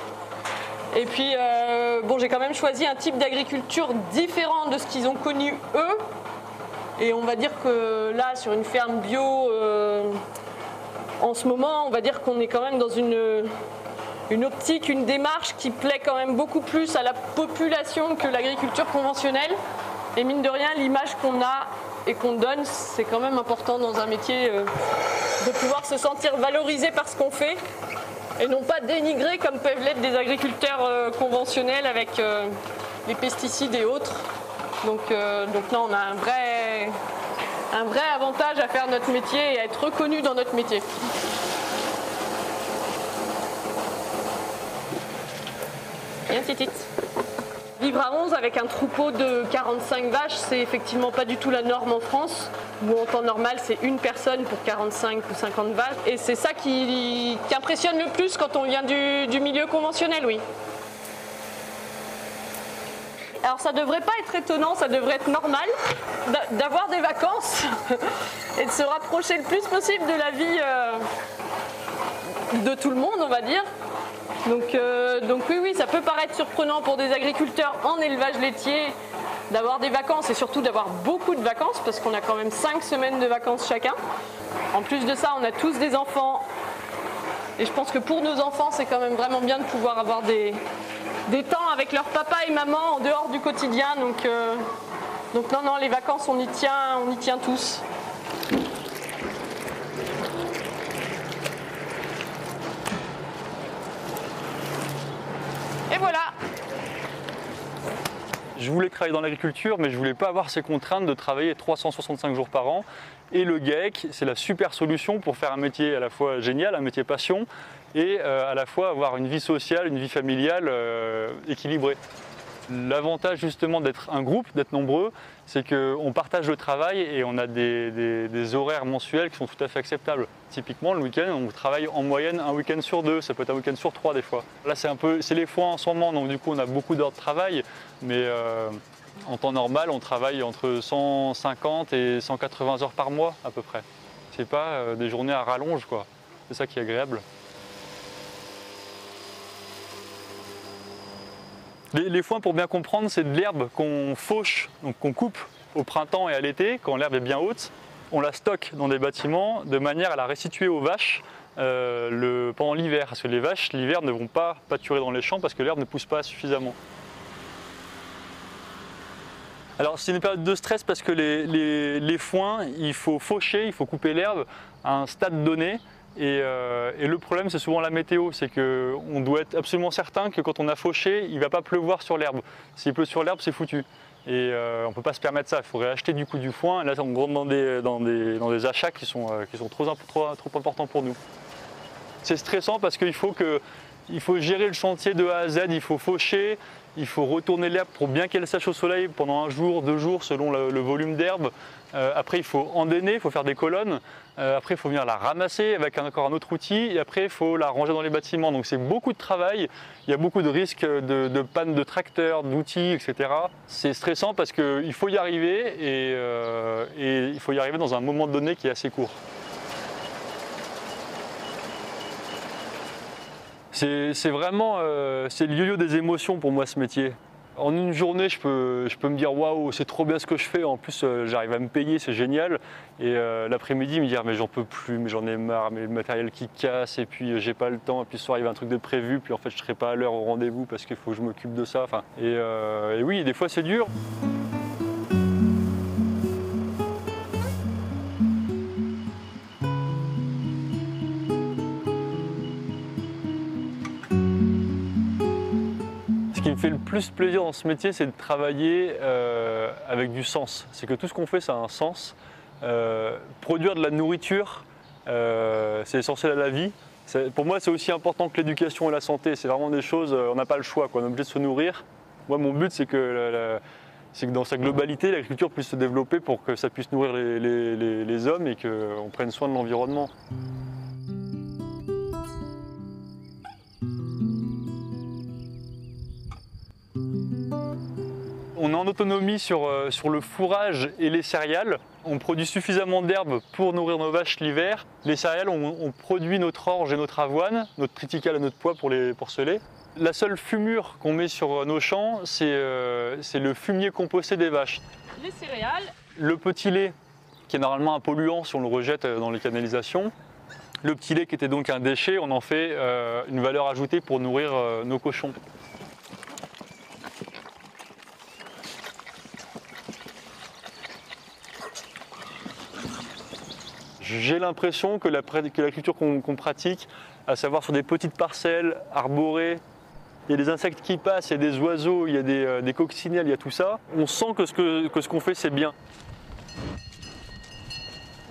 Et puis bon, j'ai quand même choisi un type d'agriculture différent de ce qu'ils ont connu eux. Et on va dire que là, sur une ferme bio, en ce moment, on va dire qu'on est quand même dans une optique, une démarche qui plaît quand même beaucoup plus à la population que l'agriculture conventionnelle. Et mine de rien, l'image qu'on a et qu'on donne, c'est quand même important dans un métier de pouvoir se sentir valorisé par ce qu'on fait. Et non pas dénigrés comme peuvent l'être des agriculteurs conventionnels avec les pesticides et autres. Donc non, on a un vrai avantage à faire notre métier et à être reconnu dans notre métier. Bien petite. Vivre à 11 avec un troupeau de 45 vaches, c'est effectivement pas du tout la norme en France, où en temps normal c'est une personne pour 45 ou 50 vaches. Et c'est ça qui impressionne le plus quand on vient du milieu conventionnel, oui. Alors ça devrait pas être étonnant, ça devrait être normal d'avoir des vacances et de se rapprocher le plus possible de la vie de tout le monde, on va dire. Donc oui, ça peut paraître surprenant pour des agriculteurs en élevage laitier d'avoir des vacances et surtout d'avoir beaucoup de vacances parce qu'on a quand même 5 semaines de vacances chacun. En plus de ça, on a tous des enfants et je pense que pour nos enfants, c'est quand même vraiment bien de pouvoir avoir des temps avec leur papa et maman en dehors du quotidien. Donc non, les vacances, on y tient tous. Et voilà. Je voulais travailler dans l'agriculture, mais je voulais pas avoir ces contraintes de travailler 365 jours par an. Et le GAEC, c'est la super solution pour faire un métier à la fois génial, un métier passion, et à la fois avoir une vie sociale, une vie familiale équilibrée. L'avantage justement d'être un groupe, d'être nombreux, c'est qu'on partage le travail et on a des horaires mensuels qui sont tout à fait acceptables. Typiquement, le week-end, on travaille en moyenne un week-end sur 2, ça peut être un week-end sur 3 des fois. Là, c'est les foins en ce moment, donc du coup, on a beaucoup d'heures de travail, mais en temps normal, on travaille entre 150 et 180 heures par mois à peu près. C'est pas des journées à rallonge, quoi. C'est ça qui est agréable. Les foins, pour bien comprendre, c'est de l'herbe qu'on fauche, donc qu'on coupe au printemps et à l'été, quand l'herbe est bien haute. On la stocke dans des bâtiments de manière à la restituer aux vaches pendant l'hiver. Parce que les vaches, l'hiver, ne vont pas pâturer dans les champs parce que l'herbe ne pousse pas suffisamment. Alors c'est une période de stress parce que les foins, il faut faucher, il faut couper l'herbe à un stade donné. Et le problème, c'est souvent la météo, c'est qu'on doit être absolument certain que quand on a fauché, il ne va pas pleuvoir sur l'herbe. S'il pleut sur l'herbe, c'est foutu. Et on ne peut pas se permettre ça, il faudrait acheter du coup du foin. Et là, on rentre dans des achats qui sont trop importants pour nous. C'est stressant parce qu'il faut gérer le chantier de A à Z, il faut faucher, il faut retourner l'herbe pour bien qu'elle sèche au soleil pendant 1 jour, 2 jours selon le volume d'herbe. Après, il faut endainer, il faut faire des colonnes. Après, il faut venir la ramasser avec encore un autre outil. Et après, il faut la ranger dans les bâtiments. Donc, c'est beaucoup de travail. Il y a beaucoup de risques de panne de tracteurs, d'outils, etc. C'est stressant parce qu'il faut y arriver et il faut y arriver dans un moment donné qui est assez court. C'est vraiment c'est le yo-yo des émotions pour moi, ce métier. En une journée, je peux me dire waouh, c'est trop bien ce que je fais. En plus, j'arrive à me payer, c'est génial. Et l'après-midi, me dire mais j'en peux plus, mais j'en ai marre, mais le matériel qui casse, et puis j'ai pas le temps. Et puis ce soir, il y a un truc de prévu, puis en fait, je serai pas à l'heure au rendez-vous parce qu'il faut que je m'occupe de ça. Enfin, et oui, des fois, c'est dur. Ce qui me fait le plus plaisir dans ce métier, c'est de travailler avec du sens. C'est que tout ce qu'on fait, ça a un sens. Produire de la nourriture, c'est essentiel à la vie. Pour moi, c'est aussi important que l'éducation et la santé. C'est vraiment des choses, on n'a pas le choix, quoi. On est obligé de se nourrir. Moi, mon but, c'est que dans sa globalité, l'agriculture puisse se développer pour que ça puisse nourrir les hommes et qu'on prenne soin de l'environnement. On est en autonomie sur le fourrage et les céréales. On produit suffisamment d'herbe pour nourrir nos vaches l'hiver. Les céréales, on produit notre orge et notre avoine, notre triticale et notre pois pour les porceler. La seule fumure qu'on met sur nos champs, c'est le fumier composté des vaches. Les céréales. Le petit lait, qui est normalement un polluant si on le rejette dans les canalisations. Le petit lait qui était donc un déchet, on en fait une valeur ajoutée pour nourrir nos cochons. J'ai l'impression que la culture qu'on pratique, à savoir sur des petites parcelles arborées, il y a des insectes qui passent, il y a des oiseaux, il y a des coccinelles, il y a tout ça. On sent que ce qu'on fait, c'est bien.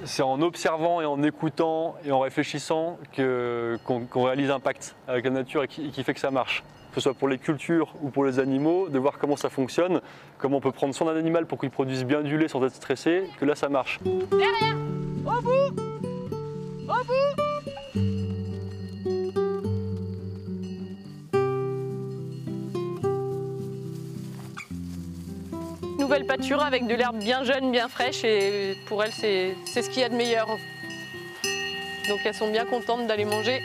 C'est en observant et en écoutant et en réfléchissant qu'on réalise un pacte avec la nature et qui fait que ça marche. Que ce soit pour les cultures ou pour les animaux, de voir comment ça fonctionne, comment on peut prendre soin d'un animal pour qu'il produise bien du lait sans être stressé, que là ça marche. Derrière. Au bout. Au bout. nouvelle pâture avec de l'herbe bien jeune, bien fraîche et pour elles c'est ce qu'il y a de meilleur. Donc elles sont bien contentes d'aller manger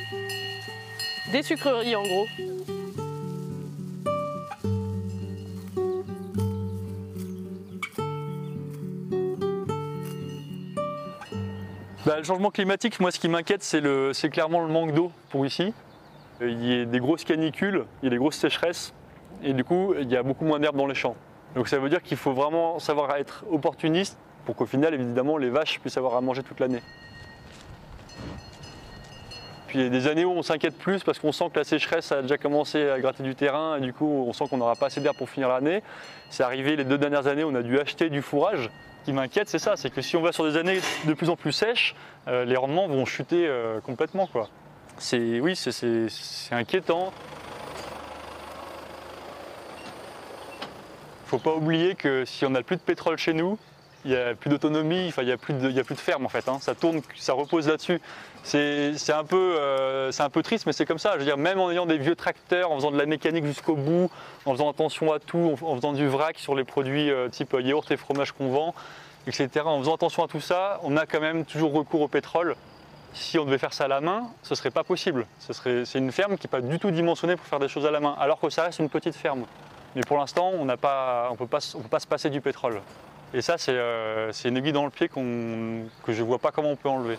des sucreries en gros. Le changement climatique, moi ce qui m'inquiète c'est clairement le manque d'eau pour ici. Il y a des grosses canicules, il y a des grosses sécheresses et du coup il y a beaucoup moins d'herbe dans les champs. Donc ça veut dire qu'il faut vraiment savoir être opportuniste pour qu'au final évidemment les vaches puissent avoir à manger toute l'année. Puis il y a des années où on s'inquiète plus parce qu'on sent que la sécheresse a déjà commencé à gratter du terrain et du coup on sent qu'on n'aura pas assez d'herbe pour finir l'année. C'est arrivé les 2 dernières années, on a dû acheter du fourrage. Ce qui m'inquiète c'est ça, c'est que si on va sur des années de plus en plus sèches, les rendements vont chuter complètement, quoi. Oui, c'est inquiétant. Il ne faut pas oublier que si on n'a plus de pétrole chez nous, il n'y a plus d'autonomie, il n'y a plus de ferme en fait. Hein. Ça tourne, ça repose là-dessus. C'est un peu triste, mais c'est comme ça. Je veux dire, même en ayant des vieux tracteurs, en faisant de la mécanique jusqu'au bout, en faisant attention à tout, en faisant du vrac sur les produits type yaourt et fromage qu'on vend, etc. En faisant attention à tout ça, on a quand même toujours recours au pétrole. Si on devait faire ça à la main, ce ne serait pas possible. C'est une ferme qui n'est pas du tout dimensionnée pour faire des choses à la main, alors que ça reste une petite ferme. Mais pour l'instant, on ne peut pas se passer du pétrole. Et ça, c'est une aiguille dans le pied que je ne vois pas comment on peut enlever.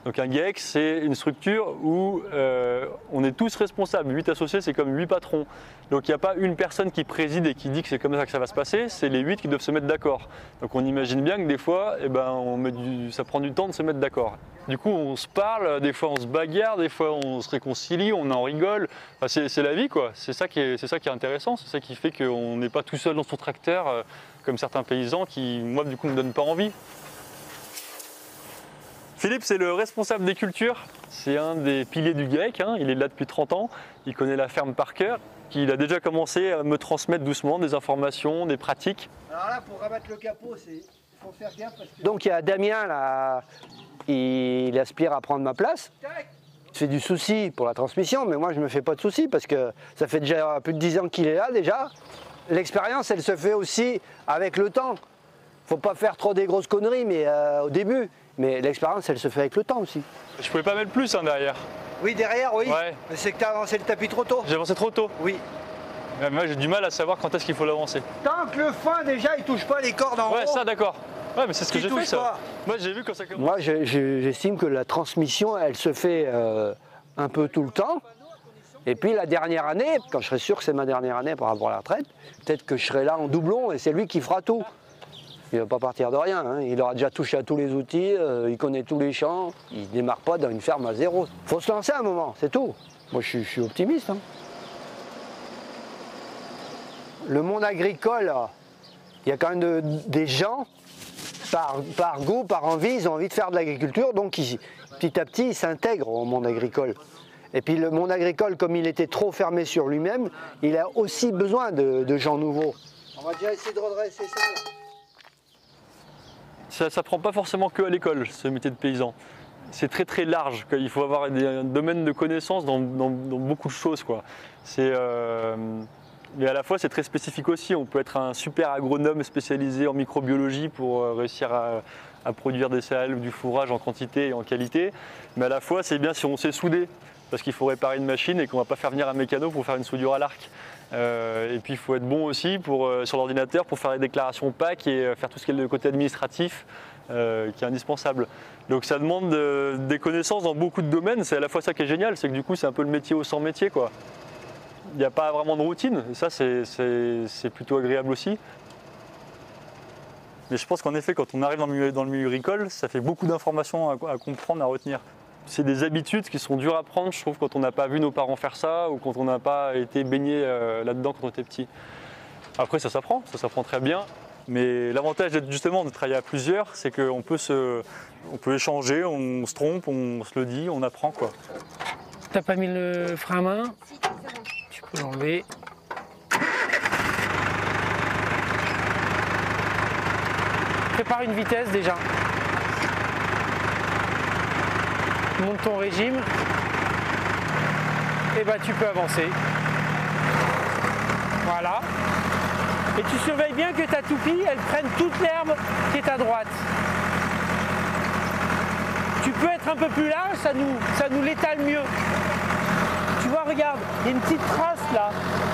Donc un GIEC, c'est une structure où on est tous responsables. 8 associés, c'est comme 8 patrons. Donc il n'y a pas une personne qui préside et qui dit que c'est comme ça que ça va se passer, c'est les 8 qui doivent se mettre d'accord. Donc on imagine bien que des fois, ça prend du temps de se mettre d'accord. Du coup, on se parle, des fois on se bagarre, des fois on se réconcilie, on en rigole. Enfin, c'est la vie, quoi. C'est ça qui est intéressant, c'est ça qui fait qu'on n'est pas tout seul dans son tracteur, comme certains paysans qui, moi, du coup, ne me donnent pas envie. Philippe, c'est le responsable des cultures, c'est un des piliers du GIEC, hein. Il est là depuis 30 ans, il connaît la ferme par cœur, il a déjà commencé à me transmettre doucement des informations, des pratiques. Alors là, pour rabattre le capot, il faut faire gaffe parce que... Donc il y a Damien là, il aspire à prendre ma place. C'est du souci pour la transmission, mais moi je me fais pas de soucis parce que ça fait déjà plus de 10 ans qu'il est là déjà. L'expérience, elle se fait aussi avec le temps. Faut pas faire trop des grosses conneries, mais au début. Mais l'expérience, elle se fait avec le temps aussi. Je pouvais pas mettre plus derrière. Oui, derrière, oui. Ouais. Mais c'est que tu as avancé le tapis trop tôt. J'ai avancé trop tôt. Oui. Moi, j'ai du mal à savoir quand est-ce qu'il faut l'avancer. Tant que le fin, déjà, il touche pas les cordes en haut. Ouais, ça, d'accord. Ouais, mais c'est ce que j'ai fait, ça. Moi, j'ai vu quand ça commence. Moi, j'estime que la transmission, elle se fait un peu tout le temps. Et puis, la dernière année, quand je serai sûr que c'est ma dernière année par rapport à la retraite, peut-être que je serai là en doublon et c'est lui qui fera tout. Il ne va pas partir de rien, hein. Il aura déjà touché à tous les outils, il connaît tous les champs, il ne démarre pas dans une ferme à zéro. Il faut se lancer un moment, c'est tout. Moi je suis optimiste. Hein. Le monde agricole, il y a quand même des gens, par goût, par envie, ils ont envie de faire de l'agriculture, donc petit à petit ils s'intègrent au monde agricole. Et puis le monde agricole, comme il était trop fermé sur lui-même, il a aussi besoin de gens nouveaux. On va déjà essayer de redresser ça là. Ça ne s'apprend pas forcément que à l'école, ce métier de paysan. C'est très très large, il faut avoir un domaine de connaissances dans beaucoup de choses, quoi. Mais à la fois c'est très spécifique aussi, on peut être un super agronome spécialisé en microbiologie pour réussir à produire des céréales ou du fourrage en quantité et en qualité, mais à la fois c'est bien si on sait souder, parce qu'il faut réparer une machine et qu'on ne va pas faire venir un mécano pour faire une soudure à l'arc. Et puis il faut être bon aussi sur l'ordinateur pour faire les déclarations PAC et faire tout ce qui est le côté administratif qui est indispensable. Donc ça demande des connaissances dans beaucoup de domaines, c'est à la fois ça qui est génial, c'est que du coup c'est un peu le métier au sans métier, quoi. Il n'y a pas vraiment de routine, et ça c'est plutôt agréable aussi. Mais je pense qu'en effet quand on arrive dans le milieu agricole, ça fait beaucoup d'informations à comprendre, à retenir. C'est des habitudes qui sont dures à prendre, je trouve, quand on n'a pas vu nos parents faire ça ou quand on n'a pas été baigné là-dedans quand on était petit. Après, ça s'apprend très bien. Mais l'avantage justement de travailler à plusieurs, c'est qu'on peut échanger, on se trompe, on se le dit, on apprend, quoi. T'as pas mis le frein à main? Tu peux l'enlever. Prépare une vitesse déjà. Monte ton régime, et bah tu peux avancer. Et tu surveilles bien que ta toupie, elle prenne toute l'herbe qui est à droite. Tu peux être un peu plus large, ça nous l'étale mieux. Tu vois, regarde, il y a une petite trace là,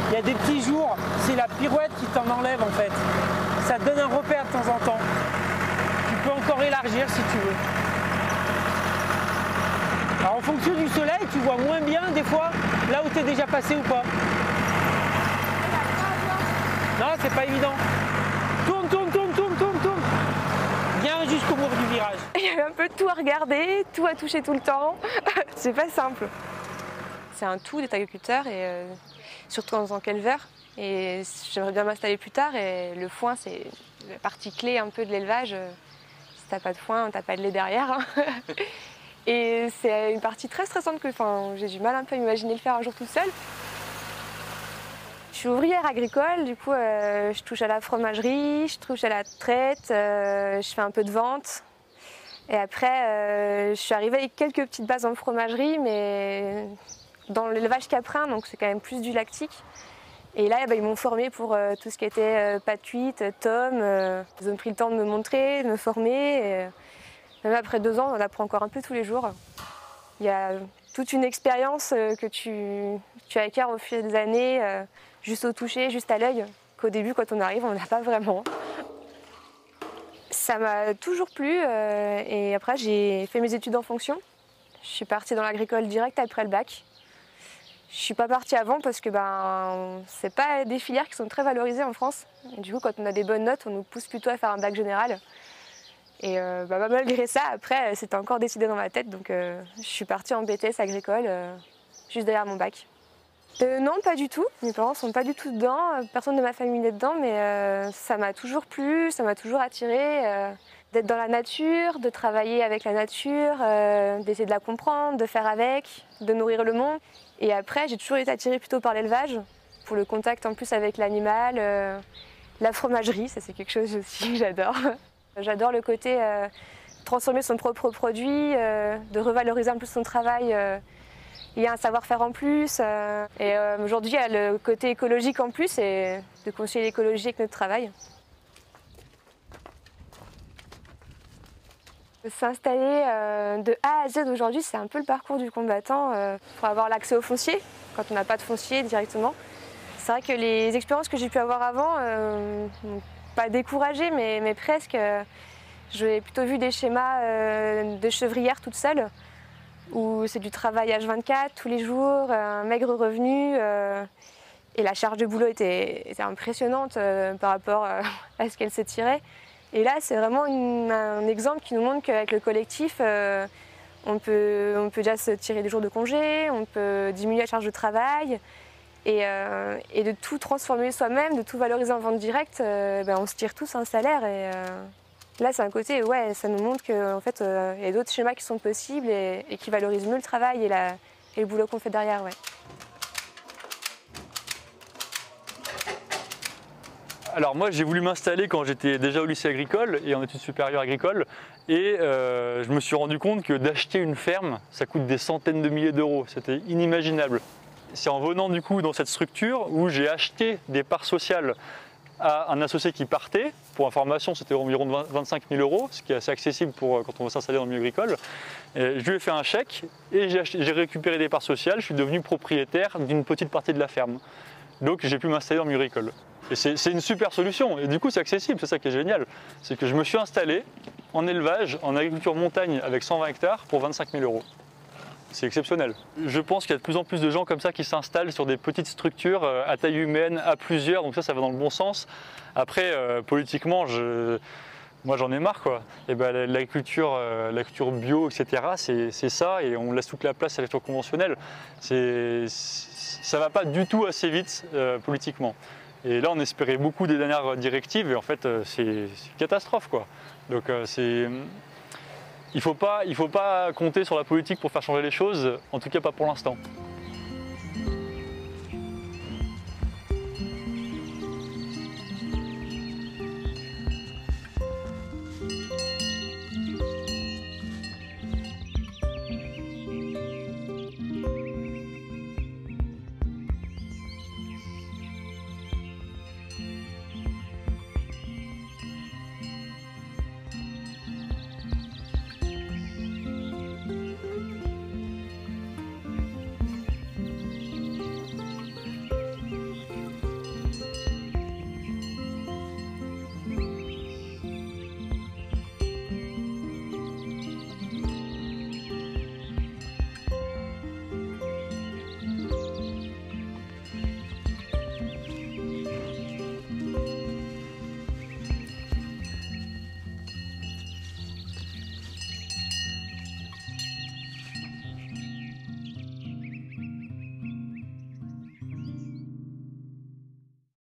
il y a des petits jours, c'est la pirouette qui t'en enlève en fait. Ça te donne un repère de temps en temps. Tu peux encore élargir si tu veux. Alors en fonction du soleil, tu vois moins bien des fois là où tu es déjà passé ou pas. Non, c'est pas évident. Tourne, tourne, tourne, tourne, tourne, tourne. Viens jusqu'au mur du virage. Il y avait un peu tout à regarder, tout à toucher tout le temps. C'est pas simple. C'est un tout d'être agriculteur et surtout en tant qu'éleveur. Et j'aimerais bien m'installer plus tard et le foin c'est la partie clé un peu de l'élevage. Si t'as pas de foin, t'as pas de lait derrière. Et c'est une partie très stressante que j'ai du mal un peu à imaginer le faire un jour toute seule. Je suis ouvrière agricole, du coup je touche à la fromagerie, je touche à la traite, je fais un peu de vente. Et après je suis arrivée avec quelques petites bases en fromagerie, mais dans l'élevage caprin, donc c'est quand même plus du lactique. Et là ils m'ont formée pour tout ce qui était pâte cuite, tome. Ils ont pris le temps de me montrer, de me former. Et même après 2 ans, on apprend encore un peu tous les jours. Il y a toute une expérience que tu acquiers au fil des années, juste au toucher, juste à l'œil, qu'au début, quand on arrive, on n'a pas vraiment. Ça m'a toujours plu et après, j'ai fait mes études en fonction. Je suis partie dans l'agricole direct après le bac. Je suis pas partie avant parce que c'est pas des filières qui sont très valorisées en France. Et du coup, quand on a des bonnes notes, on nous pousse plutôt à faire un bac général. Et malgré ça, après, c'était encore décidé dans ma tête. Donc je suis partie en BTS agricole, juste derrière mon bac. Non, pas du tout. Mes parents sont pas du tout dedans. Personne de ma famille n'est dedans, mais ça m'a toujours plu, ça m'a toujours attirée. D'être dans la nature, de travailler avec la nature, d'essayer de la comprendre, de faire avec, de nourrir le monde. Et après, j'ai toujours été attirée plutôt par l'élevage, pour le contact en plus avec l'animal, la fromagerie, ça c'est quelque chose aussi que j'adore. J'adore le côté transformer son propre produit, de revaloriser un peu son travail. Il y a un savoir-faire en plus. Et aujourd'hui, il y a le côté écologique en plus et de concilier l'écologie avec notre travail. S'installer de A à Z aujourd'hui, c'est un peu le parcours du combattant pour avoir l'accès au foncier, quand on n'a pas de foncier directement. C'est vrai que les expériences que j'ai pu avoir avant m'ont pas découragée, mais presque. J'ai plutôt vu des schémas de chevrière toute seule, où c'est du travail H24 tous les jours, un maigre revenu. Et la charge de boulot était impressionnante par rapport à ce qu'elle se tirait. Et là, c'est vraiment un exemple qui nous montre qu'avec le collectif, on peut déjà se tirer des jours de congé, on peut diminuer la charge de travail et de tout transformer soi-même, de tout valoriser en vente directe, on se tire tous un salaire. Et là, c'est un côté, ouais, ça nous montre qu'en fait, il y a d'autres schémas qui sont possibles et qui valorisent mieux le travail et le boulot qu'on fait derrière. Ouais. Alors moi j'ai voulu m'installer quand j'étais déjà au lycée agricole et en études supérieures agricoles et je me suis rendu compte que d'acheter une ferme ça coûte des centaines de milliers d'euros, c'était inimaginable. C'est en venant du coup dans cette structure où j'ai acheté des parts sociales à un associé qui partait, pour information c'était environ 25 000 euros, ce qui est assez accessible pour quand on veut s'installer dans le milieu agricole. Et je lui ai fait un chèque et j'ai récupéré des parts sociales, je suis devenu propriétaire d'une petite partie de la ferme. Donc j'ai pu m'installer dans le milieu agricole. Et c'est une super solution, et du coup c'est accessible, c'est ça qui est génial. C'est que je me suis installé en élevage, en agriculture montagne avec 120 hectares pour 25 000 euros. C'est exceptionnel. Je pense qu'il y a de plus en plus de gens comme ça qui s'installent sur des petites structures à taille humaine, à plusieurs, donc ça va dans le bon sens. Après, politiquement, moi j'en ai marre quoi. Et l'agriculture bio, etc., c'est ça, et on laisse toute la place à l'agriculture conventionnelle. Ça va pas du tout assez vite politiquement. Et là, on espérait beaucoup des dernières directives et en fait, c'est une catastrophe, quoi. Donc, il faut pas compter sur la politique pour faire changer les choses, en tout cas pas pour l'instant.